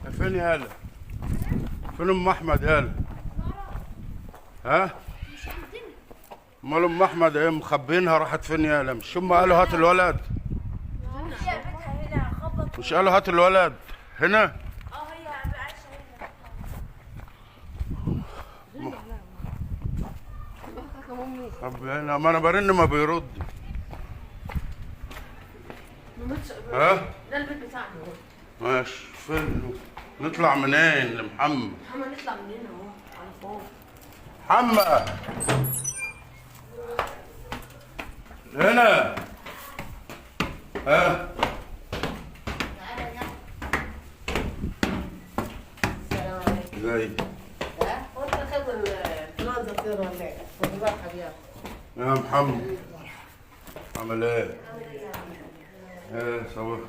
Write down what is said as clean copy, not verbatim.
فين يالا؟ فين ام احمد يالا؟ ها؟ امال ام احمد ايه مخبينها راحت فين يالا؟ مش هم قالوا هات الولد؟ مش قالوا هات الولد هنا؟ هي عايشه هنا. طب هنا ما انا برن ما بيرد. ها؟ ده البيت بتاعنا اهو. ماشي فين؟ نطلع منين لمحمد؟ محمد نطلع من هنا اهو على فوق. محمد هنا. ها؟ السلام عليكم. جاي. هو انت خد الفلوس كده ولا ايه؟ خد بالك حبيبي. يا محمد عامل ايه؟ ايه صباح